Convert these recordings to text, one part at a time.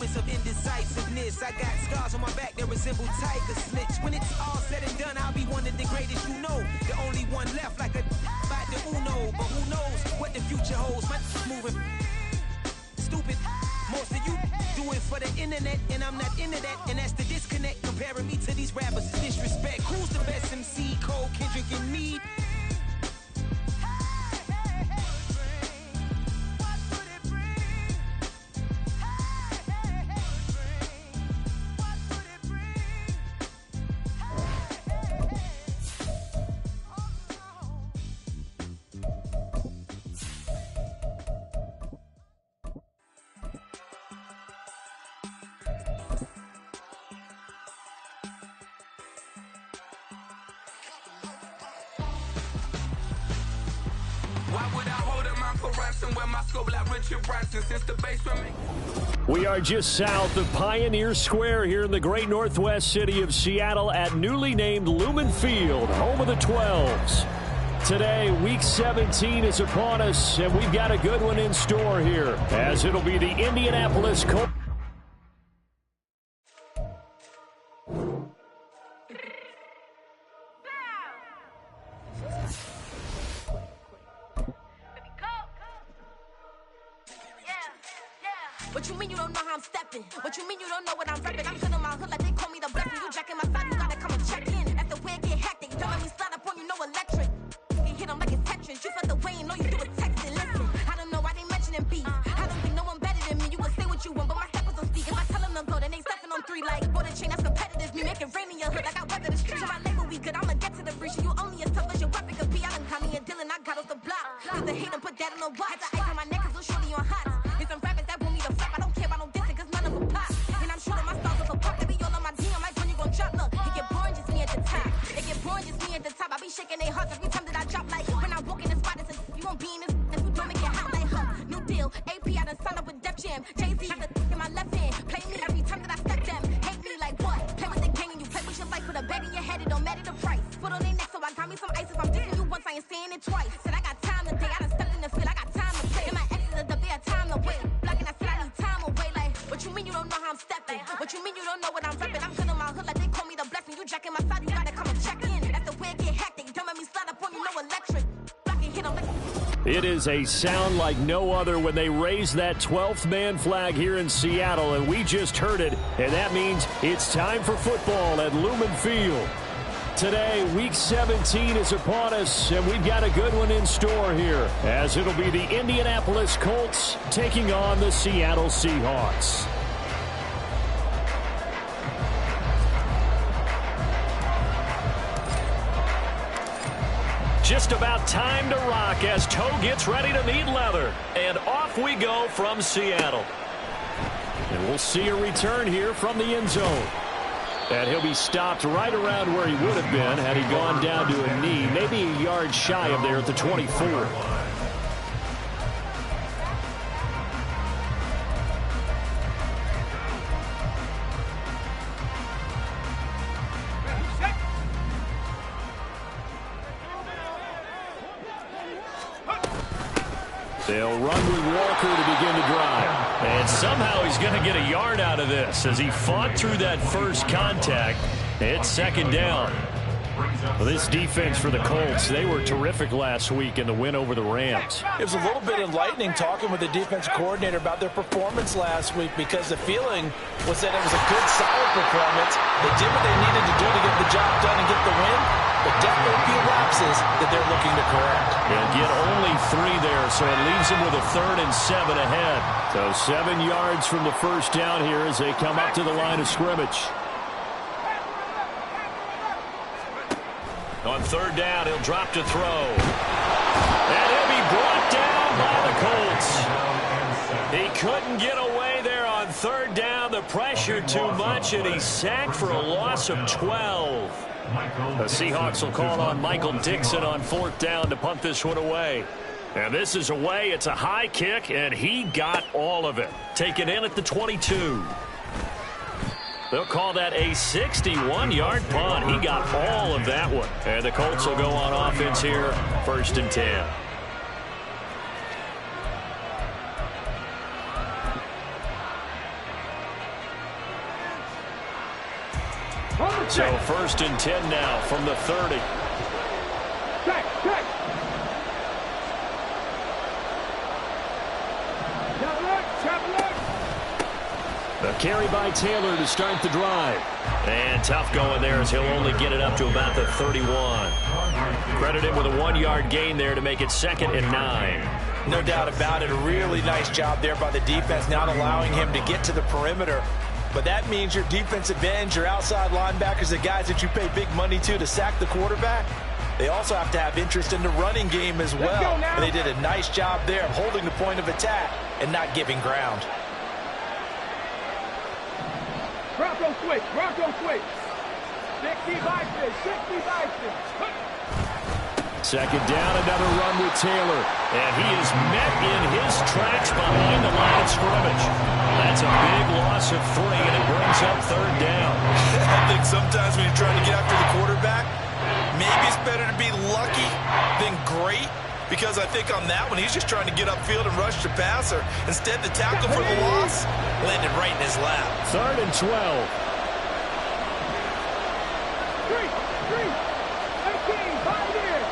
moments of indecisiveness. I got scars on my back that resemble tiger snitch. When it's all said and done, I'll be one of the greatest you know. The only one left like a by the Uno. But who knows what the future holds? My moving stupid. Most of you do it for the internet, and I'm not into that. And that's the disconnect. Comparing me to these rappers is disrespect. Who's the best MC? Cole, Kendrick, and me? We are just south of Pioneer Square here in the great northwest city of Seattle at newly named Lumen Field, home of the 12s. Today, Week 17 is upon us, and we've got a good one in store here, as it'll be the Indianapolis Colts. What you mean you don't know how I'm stepping? What you mean you don't know what I'm repping? I'm good on my hood like they call me the blessing. You jacking my side, you gotta come and check in. That's the way it get hectic. Don't let me slide up on you, no electric. You hit them like it's Tetris. You felt the way and know you do it texting. Listen, I don't know why they mentioning beef. I don't think no one better than me. You can say what you want, but my steppers don't speak. If I tell them to go, then they stepping on 3 like border chain. That's competitive. Me making rain in your hood like I weather the streets. My label we good. I'ma get to the breach. You only as tough as your weapon could be. I done Connie and Dylan. I got off the block. Cause the hate and put that on the watch. The ice on my neck is so shorty on hot. It's some rappers that want me to flop. I don't care about no dissing cause none of them pop. And I'm shooting my stars with a pop. They be all on my DM like when you gon' drop. Look, it get boring just me at the top. It get boring just me at the top. I be shaking their hearts every time that I drop. Like when I walk in the spot, it's you won't be in this. If you don't make it hot like new deal. AP I done signed up with Def Jam. Jay-Z got the in my left hand. Play me every time that I step them. Hate me like what? Play with the gang and you play with your life with a bag in your head. It don't matter the price. Put on their neck so I got me some ice. If I'm dissing you once, I ain't saying it twice. Said I got time today. I done stepped in the field. I got time to play. And my exes are up there, time to wait. Blocking, I said I need time away. Like, what you mean you don't know how I'm stepping? What you mean you don't know what I'm repping? I'm good on my hood like they call me the blessing. You jacking my side, you gotta come and check in. That's the way it get hectic. Don't let me slide up on you, no electric. Blocking, hit 'em like. It is a sound like no other when they raise that 12th man flag here in Seattle, and we just heard it, and that means it's time for football at Lumen Field. Today, Week 17 is upon us, and we've got a good one in store here, as it'll be the Indianapolis Colts taking on the Seattle Seahawks. Just about time to rock as Toe gets ready to meet leather. And off we go from Seattle. And we'll see a return here from the end zone. And he'll be stopped right around where he would have been had he gone down to a knee, maybe a yard shy of there at the 24. They'll run with Walker to begin the drive. And somehow he's going to get a yard out of this as he fought through that first contact. It's second down. Well, this defense for the Colts, they were terrific last week in the win over the Rams. It was a little bit enlightening talking with the defense coordinator about their performance last week because the feeling was that it was a good, solid performance. They did what they needed to do to get the job done and get the win, but definitely a few lapses that they're looking to correct. They'll get only 3 there, so it leaves them with a 3rd and 7 ahead. So 7 yards from the first down here as they come up to the line of scrimmage. On 3rd down, he'll drop to throw. And he'll be brought down by the Colts. He couldn't get away there on 3rd down. The pressure too much, and he's sacked for a loss of 12. The Seahawks will call on Michael Dixon on 4th down to punt this one away. And this is away. It's a high kick, and he got all of it. Taken in at the 22. They'll call that a 61-yard punt. He got all of that one. And the Colts will go on offense here, 1st and 10. So 1st and 10 now from the 30. Check. A carry by Taylor to start the drive. And tough going there as he'll only get it up to about the 31. Credit him with a 1-yard gain there to make it 2nd and 9. No doubt about it. A really nice job there by the defense, not allowing him to get to the perimeter. But that means your defensive ends, your outside linebackers, the guys that you pay big money to sack the quarterback, they also have to have interest in the running game as well. And they did a nice job there of holding the point of attack and not giving ground. Bronco switch. 60 by 6. Second down, another run with Taylor. And he is met in his tracks behind the line of scrimmage. That's a big loss of 3, and it brings up 3rd down. I think sometimes when you're trying to get after the quarterback, maybe it's better to be lucky than great. Because I think on that one, he's just trying to get upfield and rush the passer. Instead, the tackle for the loss landed right in his lap. 3rd and 12. 18, 5 years.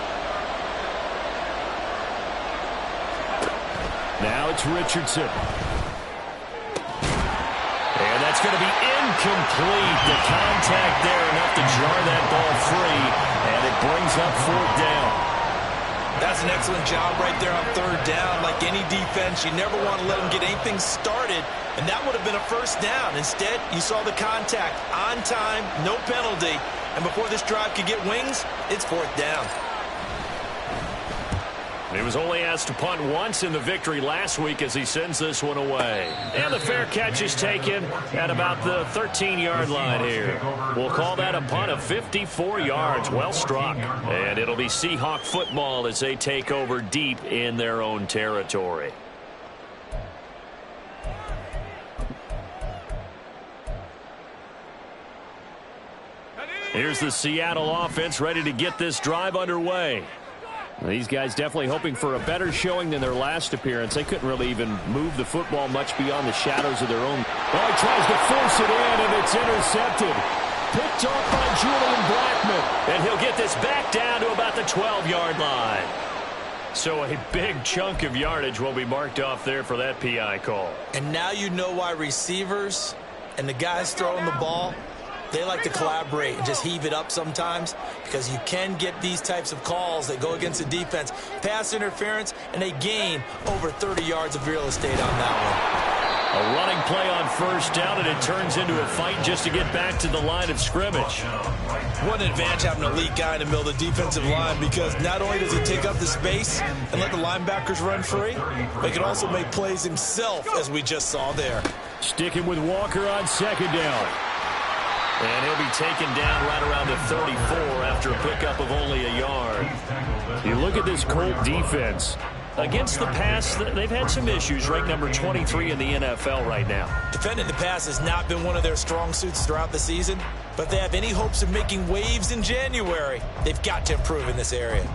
Now it's Richardson. And that's going to be incomplete. The contact there enough to jar that ball free. And it brings up 4th down. That's an excellent job right there on 3rd down. Like any defense, you never want to let them get anything started, and that would have been a 1st down. Instead, you saw the contact on time, no penalty, and before this drive could get wings, it's 4th down. He was only asked to punt once in the victory last week as he sends this one away. And the fair catch is taken at about the 13-yard line here. We'll call that a punt of 54 yards. Well struck. And it'll be Seahawk football as they take over deep in their own territory. Here's the Seattle offense ready to get this drive underway. These guys definitely hoping for a better showing than their last appearance. They couldn't really even move the football much beyond the shadows of their own. Oh, he tries to force it in, and it's intercepted. Picked off by Julian Blackmon. And he'll get this back down to about the 12-yard line. So a big chunk of yardage will be marked off there for that PI call. And now you know why receivers and the guys throwing the ball, they like to collaborate and just heave it up sometimes, because you can get these types of calls that go against the defense. Pass interference, and they gain over 30 yards of real estate on that one. A running play on 1st down, and it turns into a fight just to get back to the line of scrimmage. What an advantage having an elite guy in the middle of the defensive line, because not only does he take up the space and let the linebackers run free, but he can also make plays himself, as we just saw there. Sticking with Walker on 2nd down. And he'll be taken down right around the 34 after a pickup of only a yard. You look at this Colt defense. Against the pass, they've had some issues. Ranked number 23 in the NFL right now. Defending the pass has not been one of their strong suits throughout the season. But if they have any hopes of making waves in January, they've got to improve in this area.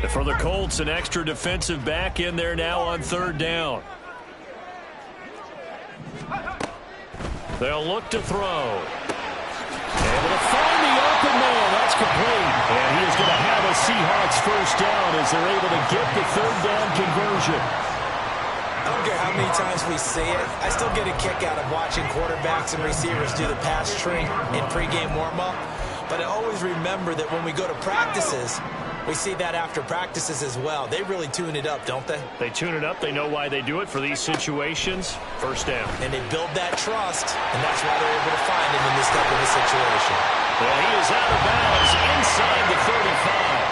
For the Colts, an extra defensive back in there now on 3rd down. They'll look to throw. Able to find the open man. That's complete. And he is going to have a Seahawks 1st down as they're able to get the 3rd down conversion. I don't care how many times we see it. I still get a kick out of watching quarterbacks and receivers do the pass tree in pregame warm-up. But I always remember that when we go to practices, we see that after practices as well. They really tune it up, don't they? They tune it up. They know why they do it for these situations. 1st down. And they build that trust, and that's why they're able to find him in this type of a situation. Well, he is out of bounds inside the 35.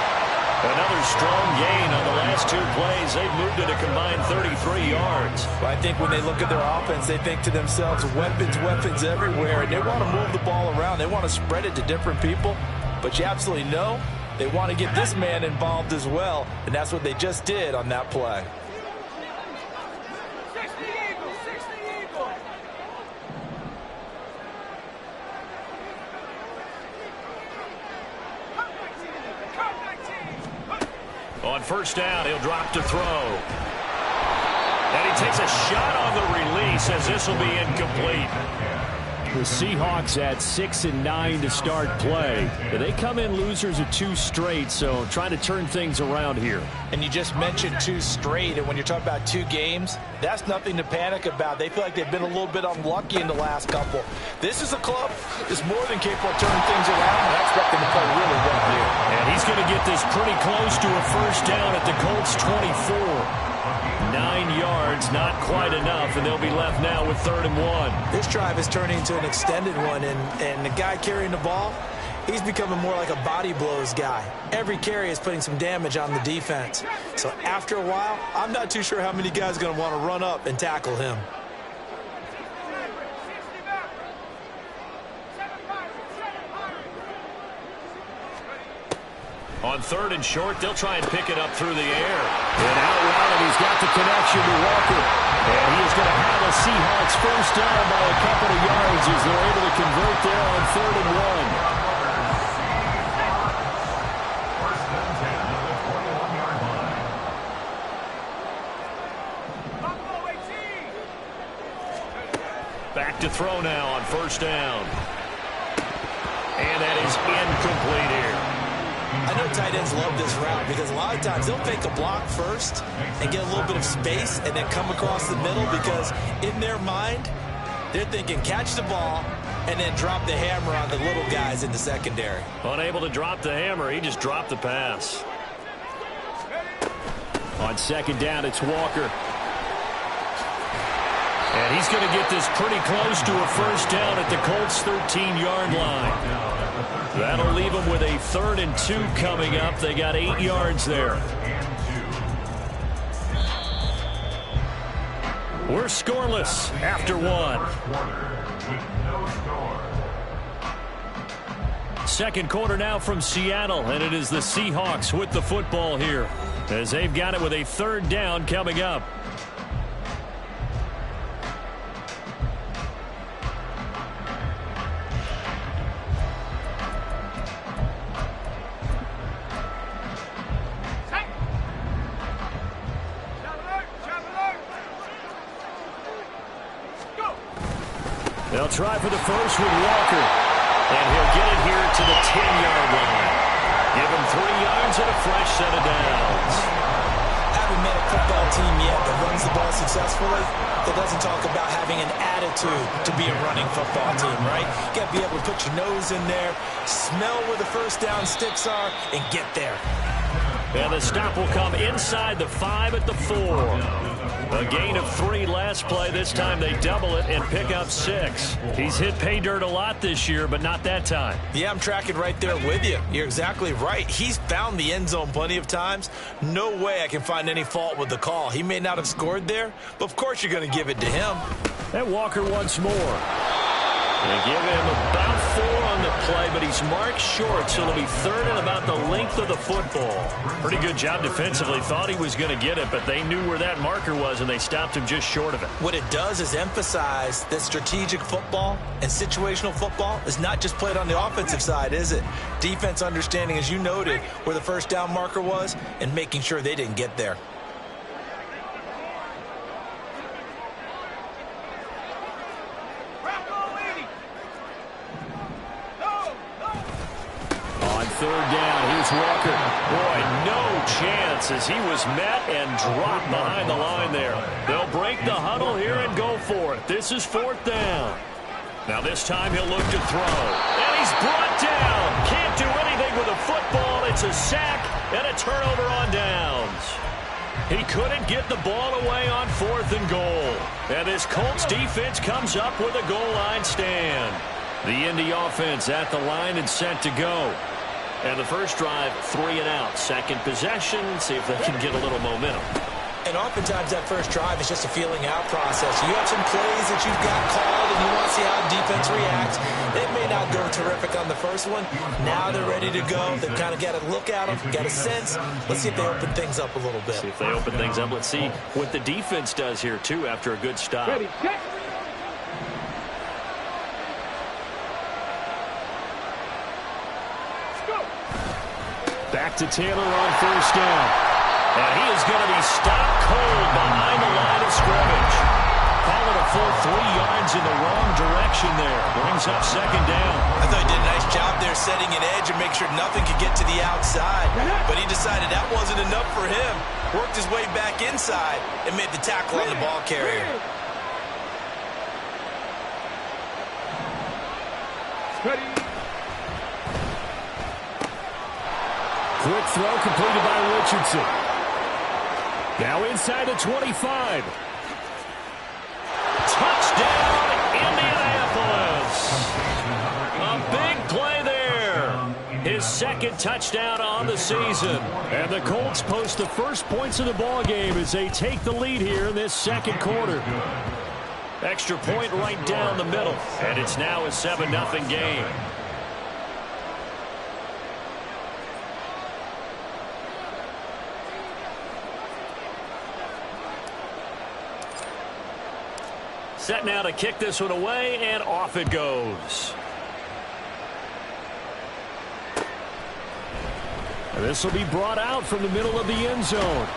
Another strong gain on the last 2 plays. They've moved it a combined 33 yards. Well, I think when they look at their offense, they think to themselves, weapons everywhere, and they want to move the ball around. They want to spread it to different people, but you absolutely know they want to get this man involved as well, and that's what they just did on that play. On 1st down, he'll drop to throw. And he takes a shot on the release as this will be incomplete. The Seahawks at 6-9 to start play. They come in losers of 2 straight, so trying to turn things around here. And you just mentioned 2 straight, and when you're talking about 2 games, that's nothing to panic about. They feel like they've been a little bit unlucky in the last couple. This is a club that's more than capable of turning things around, and I expect them to play really well here. And he's going to get this pretty close to a first down at the Colts 24. 9 yards, not quite enough, and they'll be left now with 3rd and 1. This drive is turning into an extended one, and the guy carrying the ball, he's becoming more like a body blows guy. Every carry is putting some damage on the defense. So after a while, I'm not too sure how many guys are going to want to run up and tackle him. On 3rd and short, they'll try and pick it up through the air. And out route, and he's got the connection to Walker. And he is going to have a Seahawks first down by a couple of yards as they're able to convert there on 3rd and 1. Back to throw now on 1st down. And that is incomplete here. I know tight ends love this route because a lot of times they'll fake a block first and get a little bit of space and then come across the middle because in their mind, they're thinking catch the ball and then drop the hammer on the little guys in the secondary. Unable to drop the hammer, he just dropped the pass. On 2nd down, it's Walker. And he's going to get this pretty close to a first down at the Colts' 13-yard line. That'll leave them with a 3rd and 2 coming up. They got 8 yards there. We're scoreless after 1. Second quarter now from Seattle, and it is the Seahawks with the football here as they've got it with a 3rd down coming up. They'll try for the first with Walker. And he'll get it here to the 10-yard line. Give him 3 yards and a fresh set of downs. Haven't met a football team yet that runs the ball successfully that doesn't talk about having an attitude to be a running football team, right? You got to be able to put your nose in there, smell where the first down sticks are, and get there. And the stop will come inside the 5 at the 4. A gain of 3 last play. This time they double it and pick up 6. He's hit pay dirt a lot this year, but not that time. Yeah, I'm tracking right there with you. You're exactly right. He's found the end zone plenty of times. No way I can find any fault with the call. He may not have scored there, but of course you're going to give it to him. And Walker once more. They give him about 4 on the play, but he's marked short, so it'll be 3rd and about the length of the football. Pretty good job defensively. Thought he was going to get it, but they knew where that marker was, and they stopped him just short of it. What it does is emphasize that strategic football and situational football is not just played on the offensive side, is it? Defense understanding, as you noted, where the first down marker was and making sure they didn't get there. On 3rd down, here's Walker. Boy, no chance as he was met and dropped behind the line there. They'll break the huddle here and go for it. This is 4th down. Now this time he'll look to throw. And he's brought down. Can't do anything with a football. It's a sack and a turnover on downs. He couldn't get the ball away on 4th and goal. And this Colts defense comes up with a goal line stand. The Indy offense at the line and set to go. And the first drive, 3 and out. Second possession, see if they can get a little momentum. And oftentimes that first drive is just a feeling out process. You have some plays that you've got called and you want to see how the defense reacts. It may not go terrific on the first one. Now they're ready to go. They've kind of got a look at them, got a sense. Let's see if they open things up a little bit. See if they open things up. Let's see what the defense does here, too, after a good stop. Ready, set. Back to Taylor on 1st down. And he is going to be stopped cold behind the line of scrimmage. Call it a full 3 yards in the wrong direction. motion there. Brings up second down. I thought he did a nice job there setting an edge and make sure nothing could get to the outside. But he decided that wasn't enough for him. Worked his way back inside and made the tackle on the ball carrier. Quick throw completed by Richardson. Now inside the 25. Touchdown, Indianapolis. A big play there. His second touchdown on the season. And the Colts post the first points of the ball game as they take the lead here in this second quarter. Extra point right down the middle. And it's now a 7-0 game. Set now to kick this one away, and off it goes. This will be brought out from the middle of the end zone.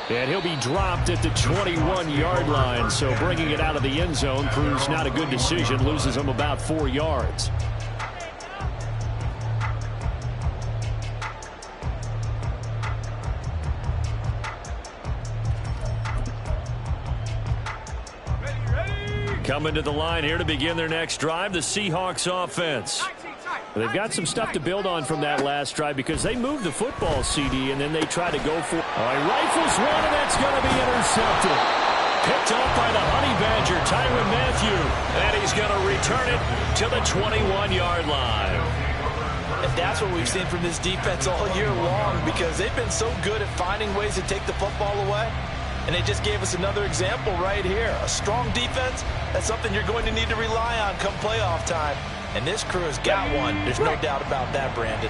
And he'll be dropped at the 21-yard line. So bringing it out of the end zone proves not a good decision. Loses him about 4 yards. Coming to the line here to begin their next drive, the Seahawks offense. They've got some stuff to build on from that last drive because they moved the football, CD, and then they try to go for it. All right, rifles one, and that's going to be intercepted. Picked up by the Honey Badger, Tyrann Mathieu. And he's going to return it to the 21-yard line. And that's what we've seen from this defense all year long because they've been so good at finding ways to take the football away. And they just gave us another example right here. A strong defense, that's something you're going to need to rely on come playoff time. And this crew has got one. There's no doubt about that, Brandon.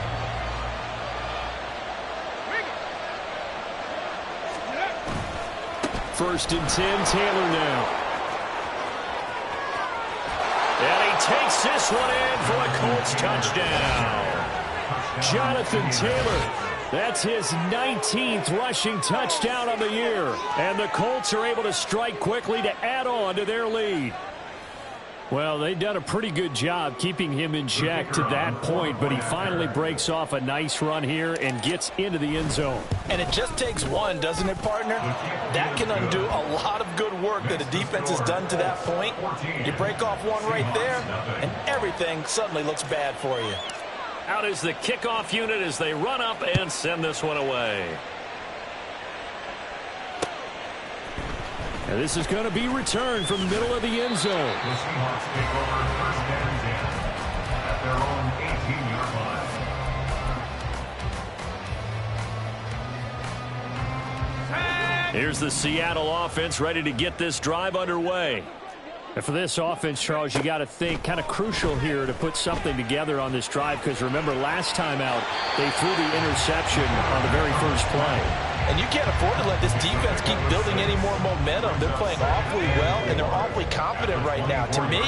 First and 10, Taylor now. And he takes this one in for a Colts touchdown. Jonathan Taylor. That's his 19th rushing touchdown on the year. And the Colts are able to strike quickly to add on to their lead. Well, they've done a pretty good job keeping him in check to that point, but he finally breaks off a nice run here and gets into the end zone. And it just takes one, doesn't it, partner? That can undo a lot of good work that a defense has done to that point. You break off one right there, and everything suddenly looks bad for you. Out is the kickoff unit as they run up and send this one away. And this is going to be returned from the middle of the end zone. The Seahawks take over first and 10 at their own 18-yard line. Here's the Seattle offense ready to get this drive underway. And for this offense, Charles, you got to think kind of crucial here to put something together on this drive because remember last time out they threw the interception on the very first play. And you can't afford to let this defense keep building any more momentum. They're playing awfully well, and they're awfully confident right now. To me,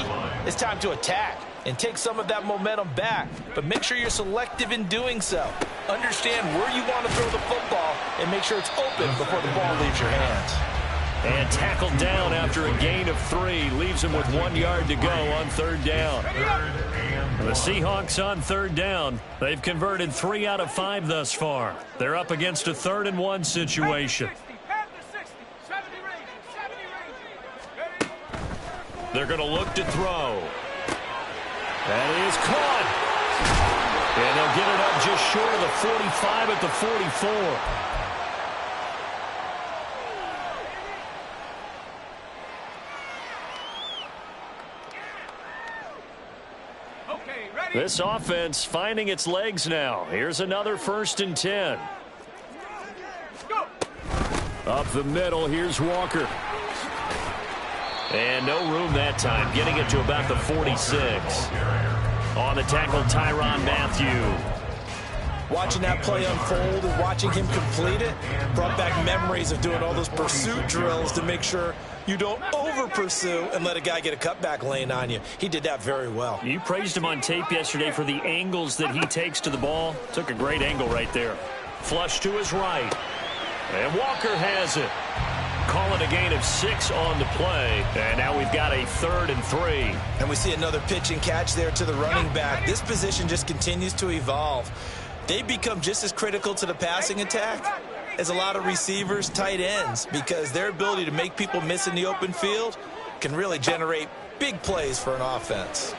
it's time to attack and take some of that momentum back. But make sure you're selective in doing so. Understand where you want to throw the football and make sure it's open before the ball leaves your hands. And tackled down after a gain of 3. Leaves him with 1 yard to go on third down. The Seahawks on third down. They've converted 3 out of 5 thus far. They're up against a 3rd and 1 situation. They're going to look to throw. That is caught. And they'll get it up just short of the 45 at the 44. This offense finding its legs now. Here's another 1st and 10. Up the middle, here's Walker. And no room that time, getting it to about the 46. On the tackle, Tyrann Mathieu. Watching that play unfold and watching him complete it brought back memories of doing all those pursuit drills to make sure you don't over-pursue and let a guy get a cutback lane on you. He did that very well. You praised him on tape yesterday for the angles that he takes to the ball. Took a great angle right there. Flush to his right. And Walker has it. Call it a gain of 6 on the play. And now we've got a 3rd and 3. And we see another pitch and catch there to the running back. This position just continues to evolve. They become just as critical to the passing attack as a lot of receivers, tight ends, because their ability to make people miss in the open field can really generate big plays for an offense.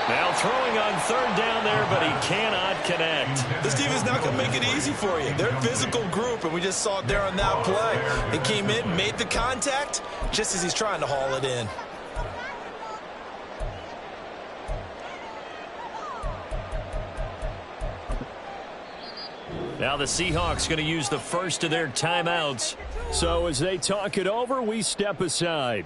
Now throwing on 3rd down there, but he cannot connect. This team is not going to make it easy for you. They're a physical group, and we just saw it there on that play. He came in, made the contact, just as he's trying to haul it in. Now the Seahawks going to use the first of their timeouts. So as they talk it over, we step aside.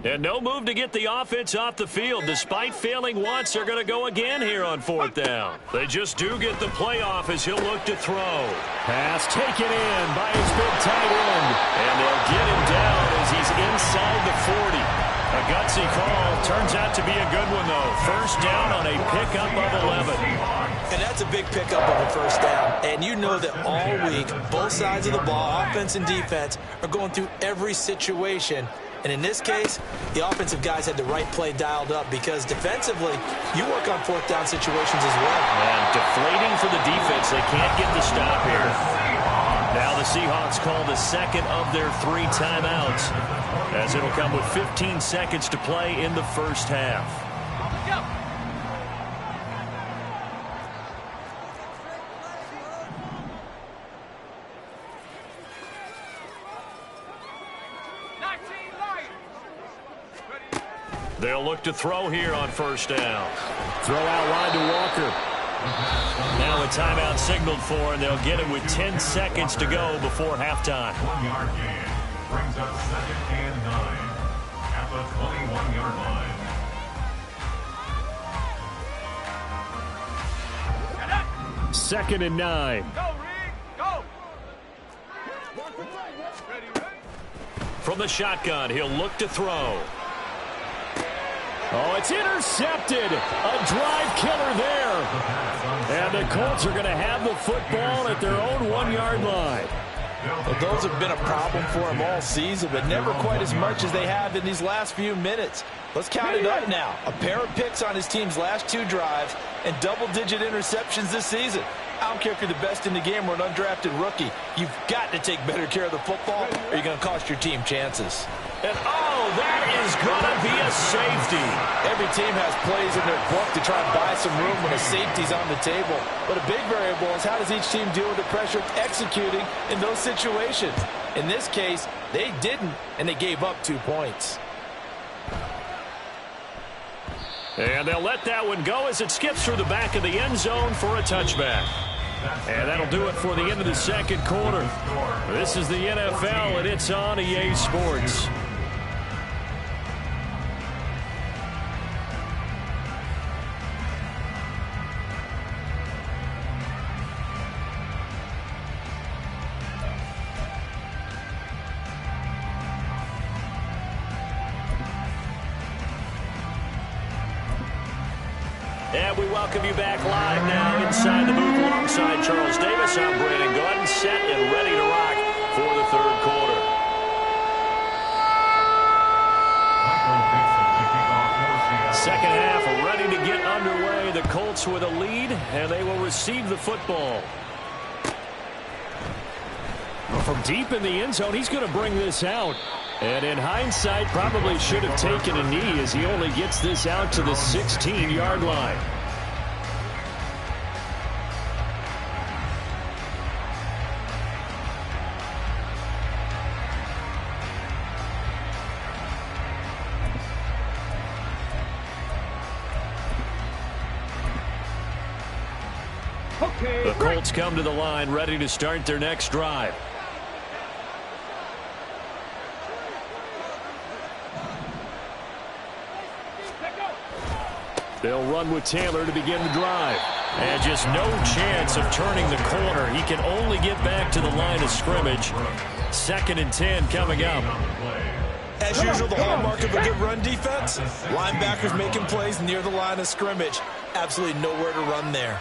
And no move to get the offense off the field. Despite failing once, they're going to go again here on 4th down. They just do get the play off as he'll look to throw. Pass taken in by his big tight end. And they'll get him down as he's inside the 40. A gutsy call. Turns out to be a good one, though. 1st down on a pickup of 11. And that's a big pickup of a 1st down. And you know that all week, both sides of the ball, offense and defense, are going through every situation. And in this case, the offensive guys had the right play dialed up because defensively, you work on 4th down situations as well. And deflating for the defense. They can't get the stop here. Now the Seahawks call the 2nd of their 3 timeouts, as it'll come with 15 seconds to play in the 1st half. They'll look to throw here on 1st down. Throw out wide to Walker. Now a timeout signaled for, and they'll get it with 10 seconds to go before halftime. 1-yard gain brings up 2nd and 9 at the 21-yard line. 2nd and 9. Go, Reed, go. From the shotgun, he'll look to throw. Oh, it's intercepted. A drive killer there. And the Colts are going to have the football at their own 1-yard line. Well, those have been a problem for him all season, but never quite as much as they have in these last few minutes. Let's count it up now. A pair of picks on his team's last 2 drives and double-digit interceptions this season. I don't care if you're the best in the game or an undrafted rookie. You've got to take better care of the football or you're going to cost your team chances. And, oh, that is going to be a safety. Every team has plays in their book to try and buy some room when a safety's on the table. But a big variable is how does each team deal with the pressure of executing in those situations. In this case, they didn't, and they gave up 2 points. And they'll let that one go as it skips through the back of the end zone for a touchback. And that'll do it for the end of the 2nd quarter. This is the NFL, and it's on EA Sports. And we welcome you back live now inside the booth alongside Charles Davis. I'm Brandon Gordon, set and ready to rock for the 3rd quarter. Second half ready to get underway. The Colts with a lead, and they will receive the football. From deep in the end zone, he's going to bring this out. And in hindsight, probably should have taken a knee as he only gets this out to the 16-yard line. Okay. The Colts come to the line ready to start their next drive. They'll run with Taylor to begin the drive. And just no chance of turning the corner. He can only get back to the line of scrimmage. 2nd and 10 coming up. As usual, the hallmark of a good run defense, linebackers making plays near the line of scrimmage. Absolutely nowhere to run there.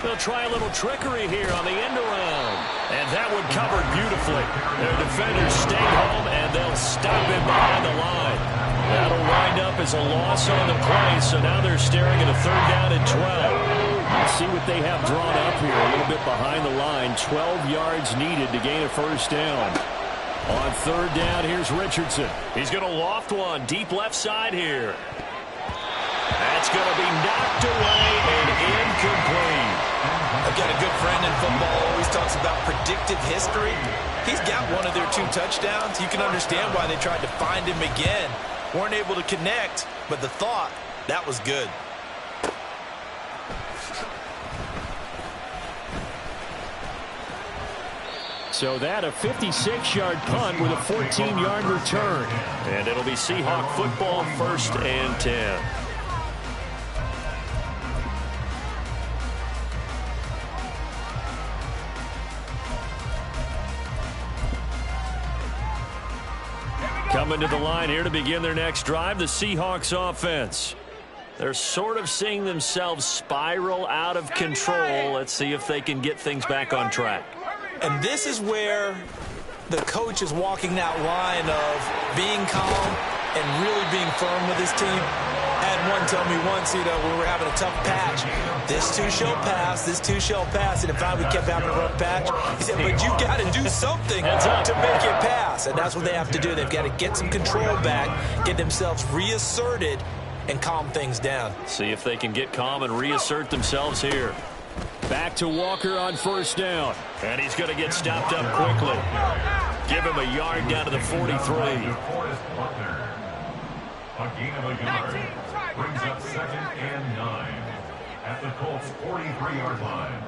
They'll try a little trickery here on the end around. And that one covered beautifully. Their defenders stay home, and they'll stop him behind the line. That'll wind up as a loss on the play, so now they're staring at a 3rd down and 12. Let's see what they have drawn up here. A little bit behind the line. 12 yards needed to gain a 1st down. On 3rd down, here's Richardson. He's going to loft one deep left side here. That's going to be knocked away and incomplete. I've got a good friend in football who always talks about predictive history. He's got one of their 2 touchdowns. You can understand why they tried to find him again. Weren't able to connect, but the thought, that was good. So that a 56-yard punt with a 14-yard return. And it'll be Seahawk football, 1st and 10. Coming to the line here to begin their next drive, the Seahawks offense. They're sort of seeing themselves spiral out of control. Let's see if they can get things back on track. And this is where the coach is walking that line of being calm and really being firm with his team. I had one tell me once, when we were having a tough patch, this too shall pass, this too shall pass. And if we kept having a rough patch, he said, but you got to do something to make it pass. And that's what they have to do. They've got to get some control back, get themselves reasserted, and calm things down. See if they can get calm and reassert themselves here. Back to Walker on 1st down. And he's going to get stopped up quickly. Give him a yard down to the 43. A gain of a yard brings up 2nd and 9 at the Colts' 43-yard line.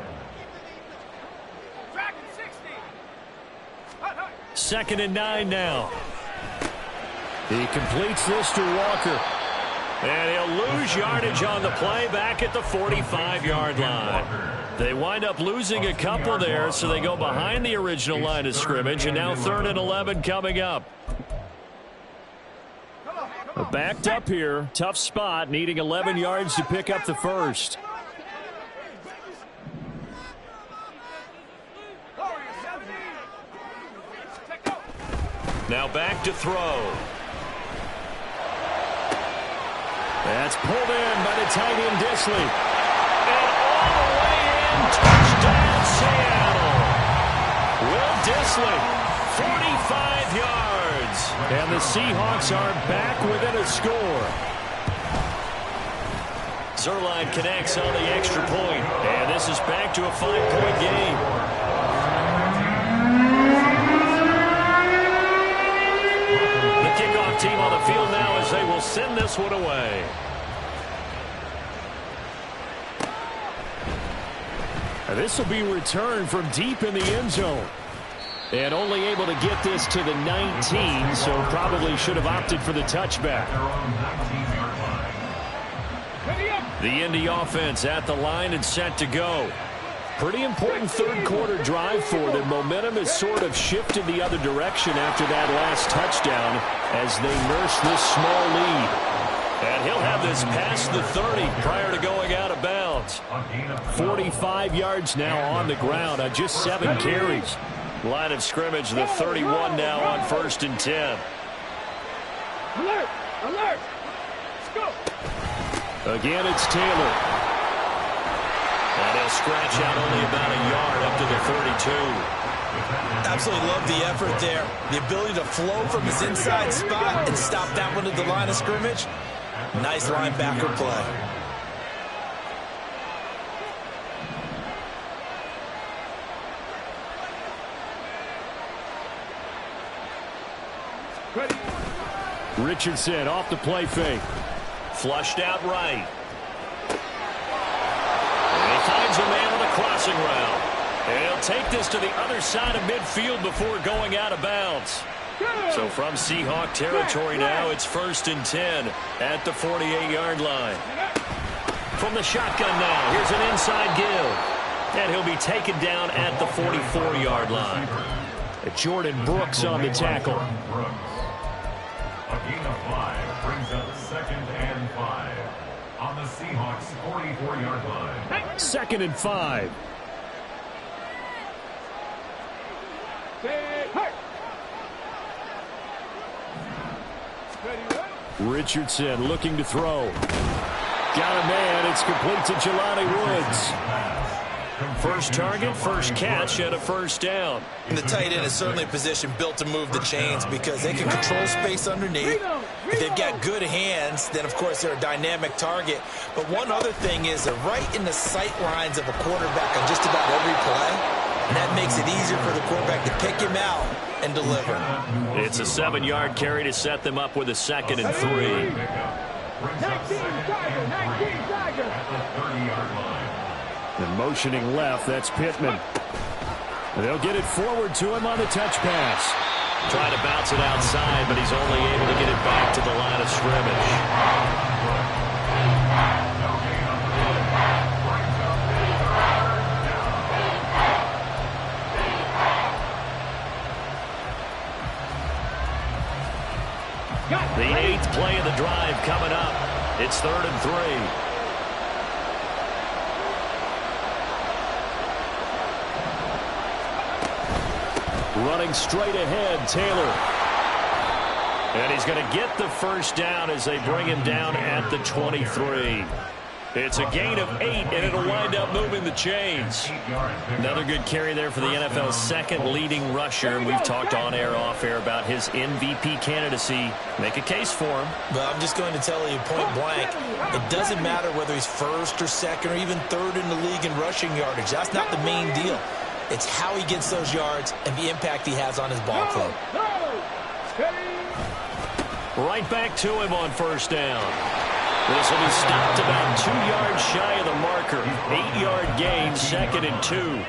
2nd and 9 now. He completes this to Walker. And he'll lose yardage on the play back at the 45-yard line. They wind up losing a couple there, so they go behind the original line of scrimmage, and now 3rd and 11 coming up. Backed up here, tough spot, needing 11 yards to pick up the 1st. Now back to throw. That's pulled in by the tight end Dissly. And all the way in, touchdown Seattle. Will Dissly, 45 yards. And the Seahawks are back within a score. Zuerlein connects on the extra point. And this is back to a 5-point game. The kickoff team on the field now as they will send this one away. And this will be returned from deep in the end zone. And only able to get this to the 19, so probably should have opted for the touchback. The Indy offense at the line and set to go. Pretty important 3rd quarter drive for them. Momentum has sort of shifted the other direction after that last touchdown as they nurse this small lead. And he'll have this past the 30 prior to going out of bounds. 45 yards now on the ground on just 7 carries. Line of scrimmage, the 31 now on 1st and 10. Alert! Alert! Let's go! Again, it's Taylor. And he'll scratch out only about a yard up to the 32. Absolutely love the effort there. The ability to flow from his inside spot and stop that one at the line of scrimmage. Nice linebacker play. Richardson off the play fake. Flushed out right. finds a man on the crossing route. And he'll take this to the other side of midfield before going out of bounds. So from Seahawk territory now, it's 1st and 10 at the 48-yard line. From the shotgun now, here's an inside give. And he'll be taken down at the 44-yard line. Jordan Brooks on the tackle. A gain of 5 brings up 2nd and 5 on the Seahawks 44-yard line. 2nd and 5. Richardson looking to throw. Got a man. It's complete to Jelani Woods. First target, first catch, and a 1st down. And the tight end is certainly a position built to move the chains because they can control space underneath. If they've got good hands, then, of course, they're a dynamic target. But one other thing is they're right in the sight lines of a quarterback on just about every play. And that makes it easier for the quarterback to pick him out and deliver. It's a 7-yard carry to set them up with a 2nd and 3. 19 Tiger. At the 30-yard line. And motioning left, that's Pittman. And they'll get it forward to him on the touch pass. Trying to bounce it outside, but he's only able to get it back to the line of scrimmage. The 8th play of the drive coming up. It's 3rd and 3. Running straight ahead, Taylor. And he's going to get the 1st down as they bring him down at the 23. It's a gain of 8, and it'll wind up moving the chains. Another good carry there for the NFL's 2nd leading rusher. And we've talked on air, off air about his MVP candidacy. Make a case for him. But I'm just going to tell you point blank, it doesn't matter whether he's 1st or 2nd or even 3rd in the league in rushing yardage. That's not the main deal. It's how he gets those yards and the impact he has on his ball club. Right back to him on 1st down. This will be stopped about 2 yards shy of the marker. 8-yard gain, 2nd and 2.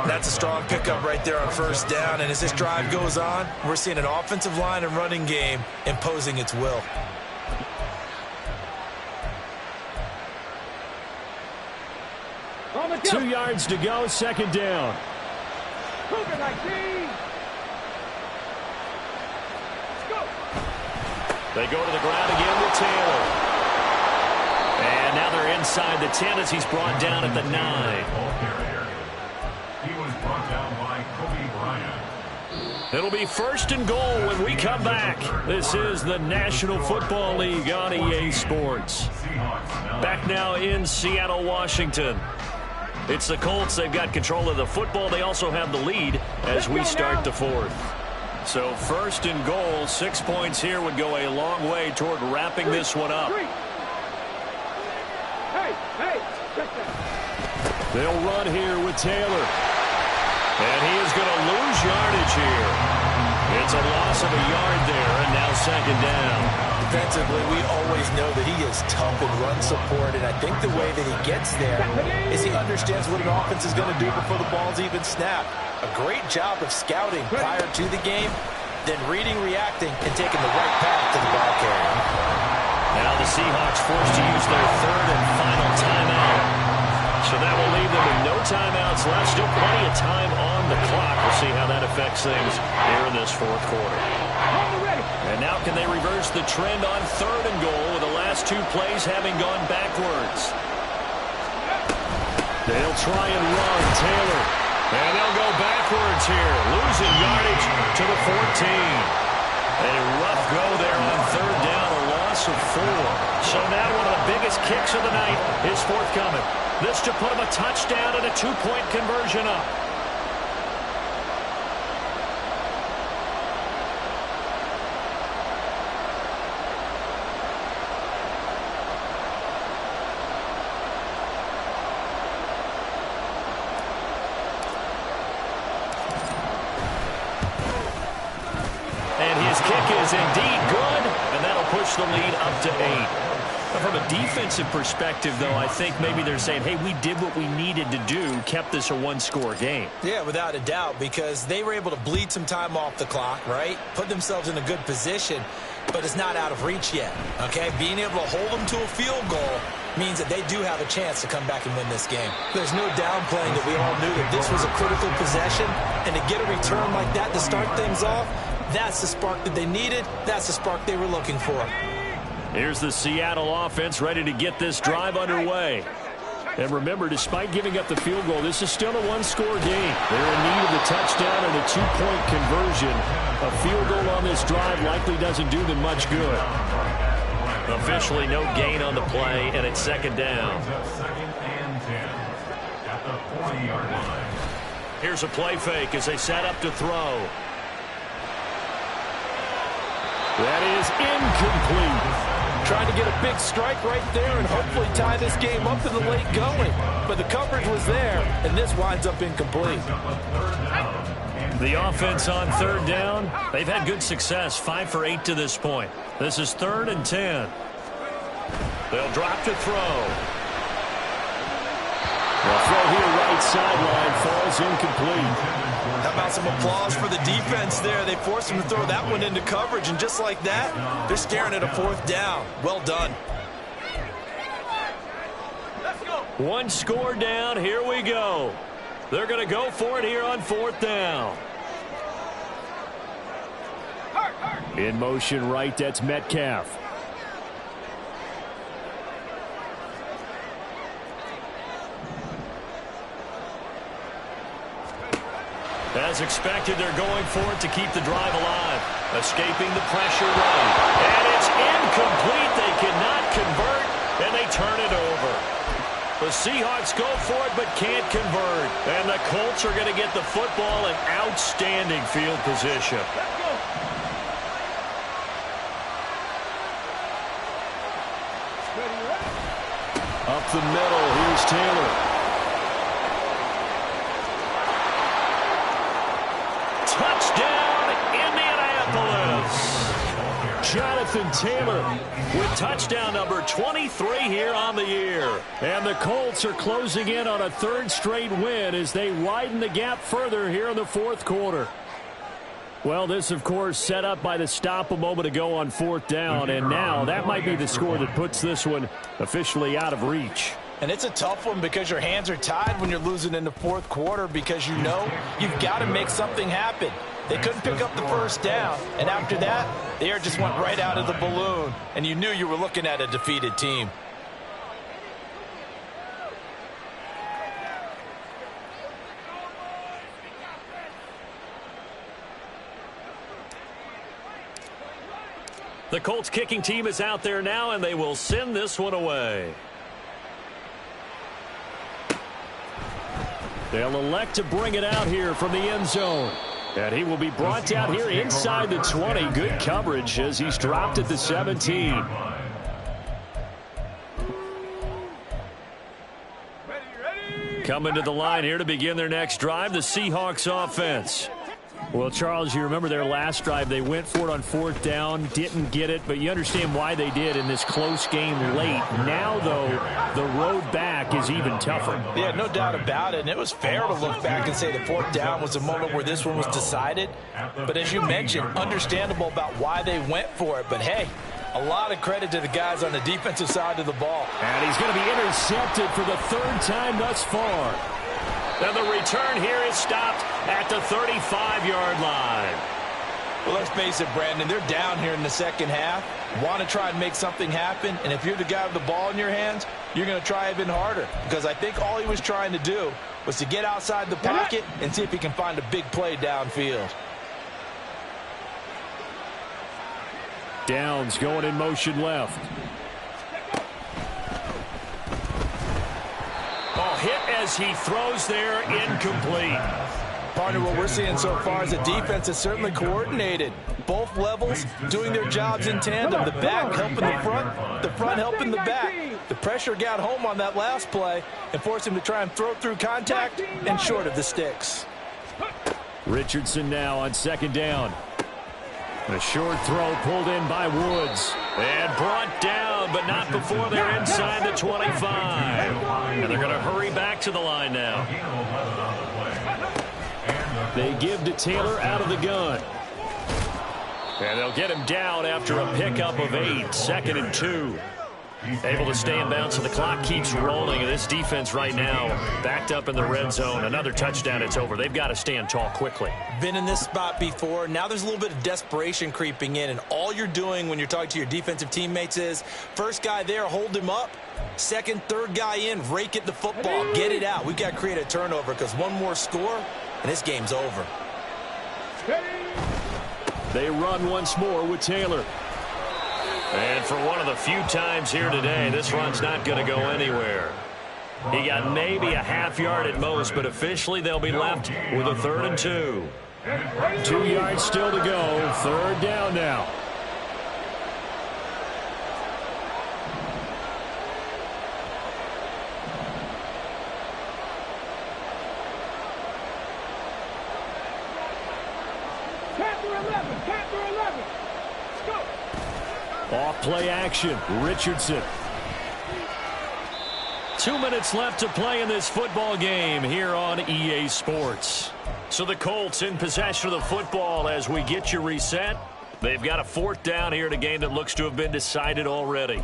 That's a strong pickup right there on 1st down. And as this drive goes on, we're seeing an offensive line and running game imposing its will. On the 2 yards to go, 2nd down. Cougar 19. Let's go. They go to the ground again with Taylor. And now they're inside the 10 as he's brought down at the 9. He was brought down by Kobe Bryant. It'll be 1st and goal when we come back. This is the National Football League on EA Sports. Back now in Seattle, Washington. It's the Colts. They've got control of the football. They also have the lead as we start the 4th. So 1st and goal, 6 points here would go a long way toward wrapping this one up. Hey, check that. They'll run here with Taylor. And he is going to lose yardage here. It's a loss of a yard there, and now 2nd down. Defensively, we always know that he is tough in run support, and I think the way that he gets there is he understands what an offense is going to do before the ball's even snapped. A great job of scouting prior to the game, then reading, reacting, and taking the right path to the ball carrier. Now the Seahawks forced to use their 3rd and final timeout. So that will leave them with no timeouts left. Still plenty of time on the clock. We'll see how that affects things here in this 4th quarter. And now can they reverse the trend on 3rd and goal with the last 2 plays having gone backwards? They'll try and run Taylor. And they'll go backwards here. Losing yardage to the 14. A rough go there on 3rd down, a loss of 4. So now one of the biggest kicks of the night is forthcoming. This to put him a touchdown and a 2-point conversion up. And his kick is indeed good, and that'll push the lead up to 8. From a defensive perspective, though, I think maybe they're saying, hey, we did what we needed to do, kept this a one-score game. Yeah, without a doubt, because they were able to bleed some time off the clock, right? Put themselves in a good position, but it's not out of reach yet, okay? Being able to hold them to a field goal means that they do have a chance to come back and win this game. There's no downplaying that we all knew that this was a critical possession, and to get a return like that to start things off, that's the spark that they needed. That's the spark they were looking for. Here's the Seattle offense ready to get this drive underway. And remember, despite giving up the field goal, this is still a one-score game. They're in need of the touchdown and a two-point conversion. A field goal on this drive likely doesn't do them much good. Officially no gain on the play, and it's second down. Second and 10 at the 40-yard line. Here's a play fake as they set up to throw. That is incomplete. Trying to get a big strike right there and hopefully tie this game up in the late going. But the coverage was there, and this winds up incomplete. The offense on third down, they've had good success, 5 for 8 to this point. This is 3rd and 10. They'll drop to throw. The throw here right sideline falls incomplete. How about some applause for the defense there? They forced him to throw that one into coverage, and just like that, they're staring at a 4th down. Well done. One score down. Here we go. They're going to go for it here on 4th down. In motion right, that's Metcalf. As expected, they're going for it to keep the drive alive. Escaping the pressure right. And it's incomplete. They cannot convert, and they turn it over. The Seahawks go for it but can't convert. And the Colts are going to get the football in outstanding field position. Up the middle, here's Taylor. Touchdown, Indianapolis. Jonathan Taylor with touchdown number 23 here on the year. And the Colts are closing in on a 3rd straight win as they widen the gap further here in the 4th quarter. Well, this, of course, set up by the stop a moment ago on 4th down, and now that might be the score that puts this one officially out of reach. And it's a tough one because your hands are tied when you're losing in the 4th quarter because you know you've got to make something happen. They couldn't pick up the 1st down, and after that, the air just went right out of the balloon, and you knew you were looking at a defeated team. The Colts kicking team is out there now, and they will send this one away. They'll elect to bring it out here from the end zone. And he will be brought out here inside the 20. Good coverage as he's dropped at the 17. Coming to the line here to begin their next drive, the Seahawks offense. Well, Charles, you remember their last drive. They went for it on 4th down, didn't get it, but you understand why they did in this close game late. Now, though, the road back is even tougher. Yeah, no doubt about it, and it was fair to look back and say the 4th down was the moment where this one was decided. But as you mentioned, understandable about why they went for it. But, hey, a lot of credit to the guys on the defensive side of the ball. And he's going to be intercepted for the 3rd time thus far. And the return here is stopped at the 35-yard line. Well, let's face it, Brandon, they're down here in the second half. Want to try and make something happen, and if you're the guy with the ball in your hands, you're going to try even harder. Because I think all he was trying to do was to get outside the pocket and see if he can find a big play downfield. Downs going in motion left. Hit as he throws there, incomplete. Partner, what we're seeing so far is the defense is certainly coordinated. Both levels doing their jobs in tandem. The back helping the front helping the back. The pressure got home on that last play and forced him to try and throw through contact and short of the sticks. Richardson now on 2nd down. A short throw pulled in by Woods. And brought down, but not before they're inside the 25. And they're going to hurry back to the line now. They give to Taylor out of the gun. And they'll get him down after a pickup of 8, 2nd and 2. Able to stay in bounds, so the clock keeps rolling. And this defense right now backed up in the red zone. Another touchdown, it's over. They've got to stand tall quickly. Been in this spot before. Now there's a little bit of desperation creeping in, and all you're doing when you're talking to your defensive teammates is first guy there, hold him up. Second, third guy in, rake it the football, get it out. We've got to create a turnover because one more score, and this game's over. They run once more with Taylor. And for one of the few times here today, this run's not going to go anywhere. He got maybe a half yard at most, but officially they'll be left with a 3rd and 2. 2 yards still to go. 3rd down now. Off play action, Richardson. 2 minutes left to play in this football game here on EA Sports. So the Colts in possession of the football as we get you reset. They've got a 4th down here in a game that looks to have been decided already.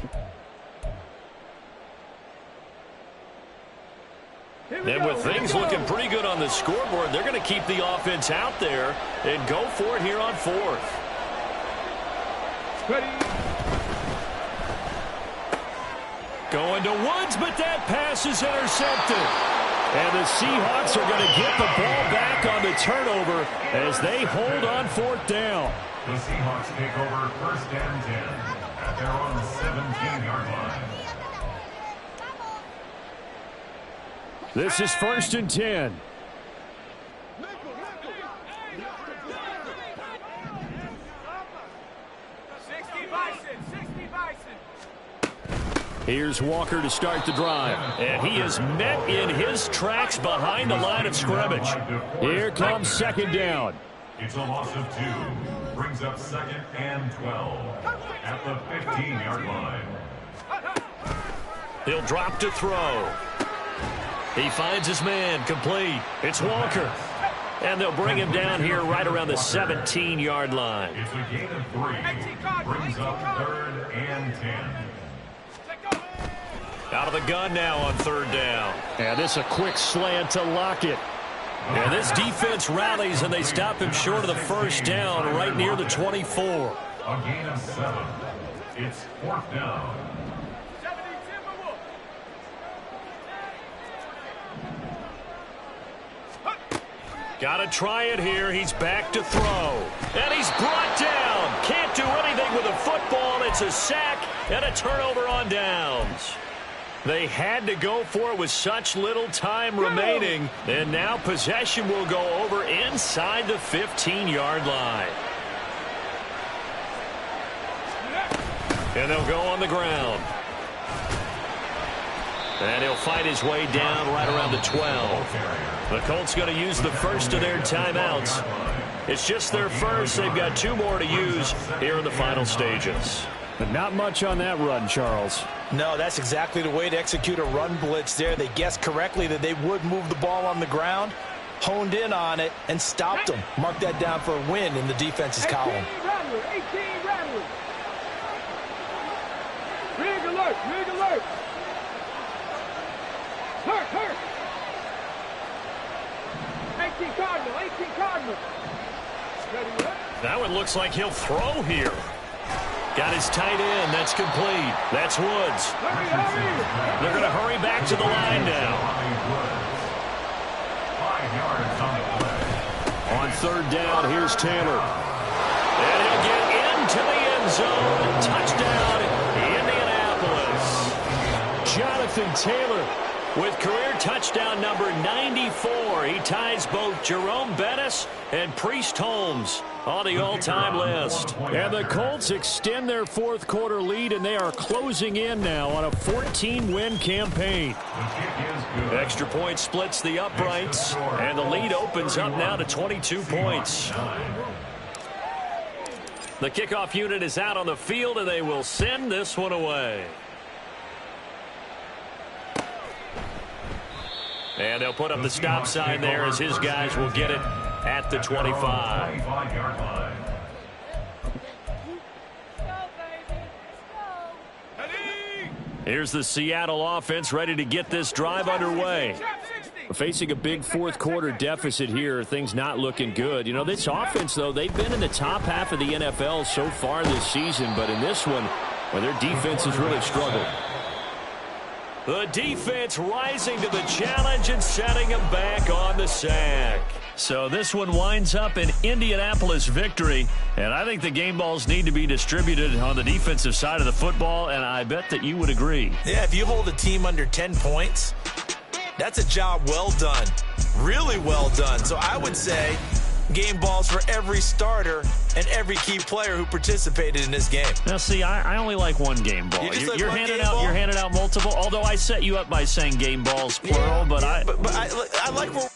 And with things looking pretty good on the scoreboard, they're going to keep the offense out there and go for it here on 4th. Going to Woods, but that pass is intercepted. And the Seahawks are going to get the ball back on the turnover as they hold on 4th down. The Seahawks take over 1st and 10 at their own 17-yard line. This is 1st and 10. Here's Walker to start the drive. And he is met in his tracks behind the line of scrimmage. Here comes 2nd down. It's a loss of 2. Brings up 2nd and 12 at the 15-yard line. He'll drop to throw. He finds his man, complete. It's Walker. And they'll bring him down here right around the 17-yard line. It's a gain of 3. Brings up 3rd and 10. Out of the gun now on 3rd down. And this a quick slant to Lockett. And this defense rallies, and they stop him short of the 1st down right near the 24. A gain of 7. It's 4th down. Got to try it here. He's back to throw. And he's brought down. Can't do anything with a football. It's a sack and a turnover on downs. They had to go for it with such little time remaining. And now possession will go over inside the 15-yard line. And they'll go on the ground. And he'll fight his way down right around the 12. The Colts going to use the first of their timeouts. It's just their first. They've got 2 more to use here in the final stages. But not much on that run, Charles. No, that's exactly the way to execute a run blitz there. They guessed correctly that they would move the ball on the ground, honed in on it, and stopped them. Mark that down for a win in the defense's column. 18 Rattlers. Rig alert, rig alert. Hurt. 18 Cardinal, 18 Cardinal. That one looks like he'll throw here. Got his tight end. That's complete. That's Woods. They're going to hurry back to the line now. 5 yards on the play. On 3rd down, here's Taylor. And he'll get into the end zone. Touchdown, Indianapolis. Jonathan Taylor with career touchdown number 94. He ties both Jerome Bettis and Priest Holmes on the all-time list. And the Colts extend their 4th quarter lead, and they are closing in now on a 14-win campaign. Extra point splits the uprights, and the lead opens up now to 22 points. The kickoff unit is out on the field, and they will send this one away. And they'll put up the stop sign there as his guys will get it at the 25. Here's the Seattle offense ready to get this drive underway. Facing a big fourth quarter deficit here, things not looking good. You know, this offense, though, they've been in the top half of the NFL so far this season, but in this one, well, their defense has really struggled. The defense rising to the challenge and setting them back on the sack. So this one winds up an Indianapolis victory, and I think the game balls need to be distributed on the defensive side of the football, and I bet that you would agree. Yeah, if you hold a team under 10 points, that's a job well done, really well done. So I would say game balls for every starter and every key player who participated in this game. Now, see, I only like one game ball. You're handing out multiple, although I set you up by saying game balls, plural, but I like where...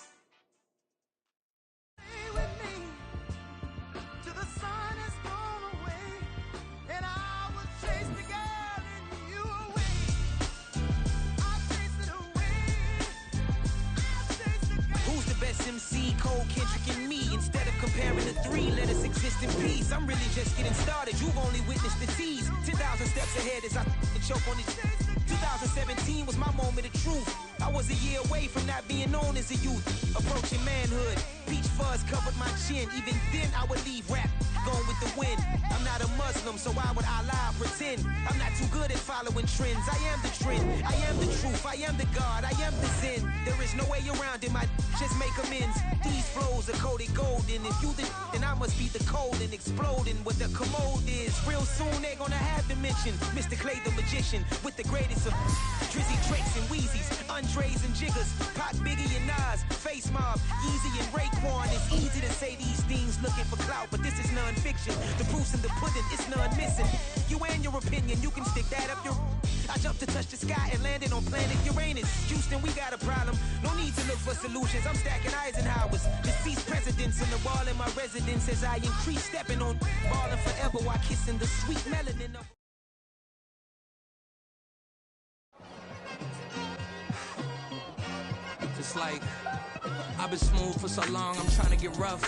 Comparing the three, let us exist in peace. I'm really just getting started. You've only witnessed the tease. 10,000 steps ahead as I choke on these. 2017 was my moment of truth. I was a year away from not being known as a youth. Approaching manhood. Peach fuzz covered my chin. Even then I would leave rap going with the wind. I'm not a Muslim, so why would I lie pretend? I'm not too good at following trends. I am the trend. I am the truth. I am the God. I am the sin. There is no way around it. My just make amends. These flows are coated golden. If you then I must be the cold and exploding what the commode is. Real soon they're gonna have to mention Mr. Clay the magician with the greatest of Drizzy, Drakes, and Wheezies, Andres and Jiggers, Pac, Biggie, and Nas, Face Mob, Yeezy, and Raekwon. It's easy to say these things looking for clout, but this is non-fiction. The proof's in the pudding, it's none missing. You and your opinion, you can stick that up your... I jumped to touch the sky and landed on planet Uranus. Houston, we got a problem. No need to look for solutions. I'm stacking Eisenhower's. Deceased presidents in the wall in my residence as I increase stepping on balling forever while kissing the sweet melanin of... It's like I've been smooth for so long, I'm trying to get rough.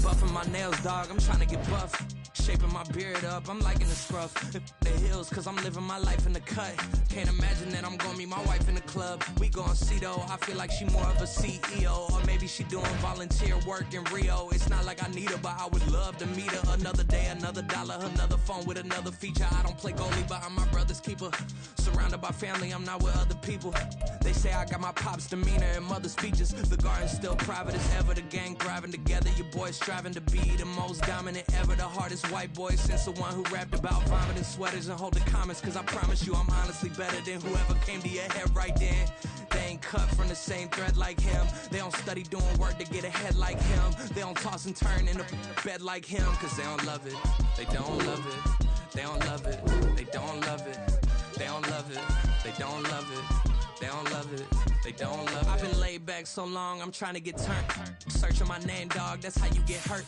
Buffing my nails, dog, I'm trying to get buff. Shaping my beard up, I'm liking the scruff. The hills, cause I'm living my life in the cut. Can't imagine that I'm gonna meet my wife in the club. We gon' see though, I feel like she more of a CEO. Or maybe she doing volunteer work in Rio. It's not like I need her, but I would love to meet her. Another day, another dollar, another phone with another feature. I don't play goalie, but I'm my brother's keeper. Surrounded by family, I'm not with other people. They say I got my pop's demeanor and mother's features. The garden's still private as ever. The gang thriving together. Your boys striving to be the most dominant ever. The hardest white boy since the one who rapped about vomiting sweaters and hold the comments. Cause I promise you I'm honestly better than whoever came to your head right then. They ain't cut from the same thread like him. They don't study doing work to get ahead like him. They don't toss and turn in a bed like him. Cause they don't love it. They don't love it. They don't love it. They don't love it. They don't love it. They don't love it. They don't love it. They don't love it. I've been laid back so long, I'm trying to get turned. Searching my name, dog, that's how you get hurt.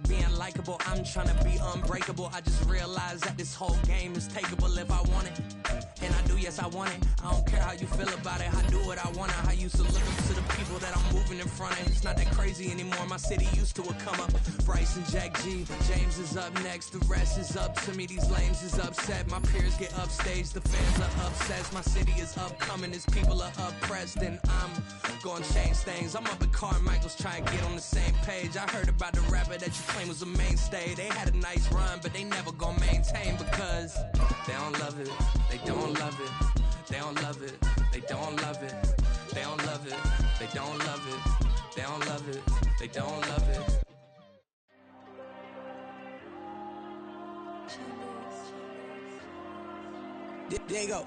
Being likable, I'm trying to be unbreakable. I just realized that this whole game is takeable if I want it. And I do, yes, I want it. I don't care how you feel about it. I do what I want. I used to look up to the people that I'm moving in front of. It's not that crazy anymore. My city used to a come up. Bryce and Jack G. James is up next. The rest is up to me. These lames is upset. My peers get upstage. The fans are upset. My city is upcoming. These people are oppressed. And I'm gonna change things. I'm up at Carmichael's trying to get on the same page. I heard about the rapper that you claim was a mainstay. They had a nice run, but they never gonna maintain because they don't love it. They don't love it. They don't love it. They don't love it. They don't love it. They don't love it. They don't love it. They don't love it. There you go.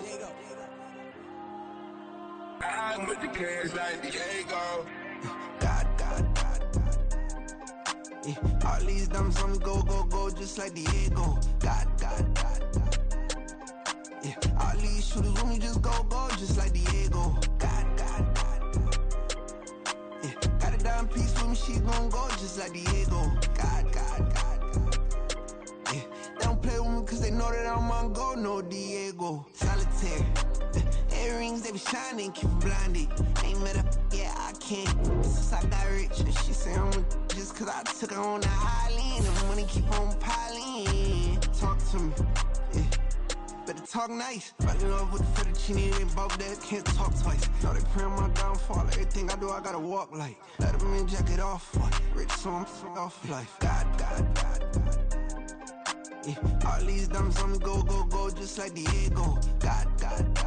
I'm with the cash like Diego. God. Yeah. All these dumps on go, just like Diego. God. Yeah. All these shooters when we just go, just like Diego. God. Yeah. Got a dime piece with me, she gon' go just like Diego. God. Yeah. on go, no Diego. Solitaire. Earrings, they be shining, keep blinded. Ain't met up, yeah, I can't. Since I got rich, and she say I'm just cause I took her on the island. And money keep on piling. Talk to me, yeah. Better talk nice. Right in love with the fettuccine, ain't both that, can't talk twice. Know they pray on my downfall, everything I do, I gotta walk like. Let them in, jacket off, rich, so I'm off life. God. Yeah. All these diamonds on me, go, just like Diego. God.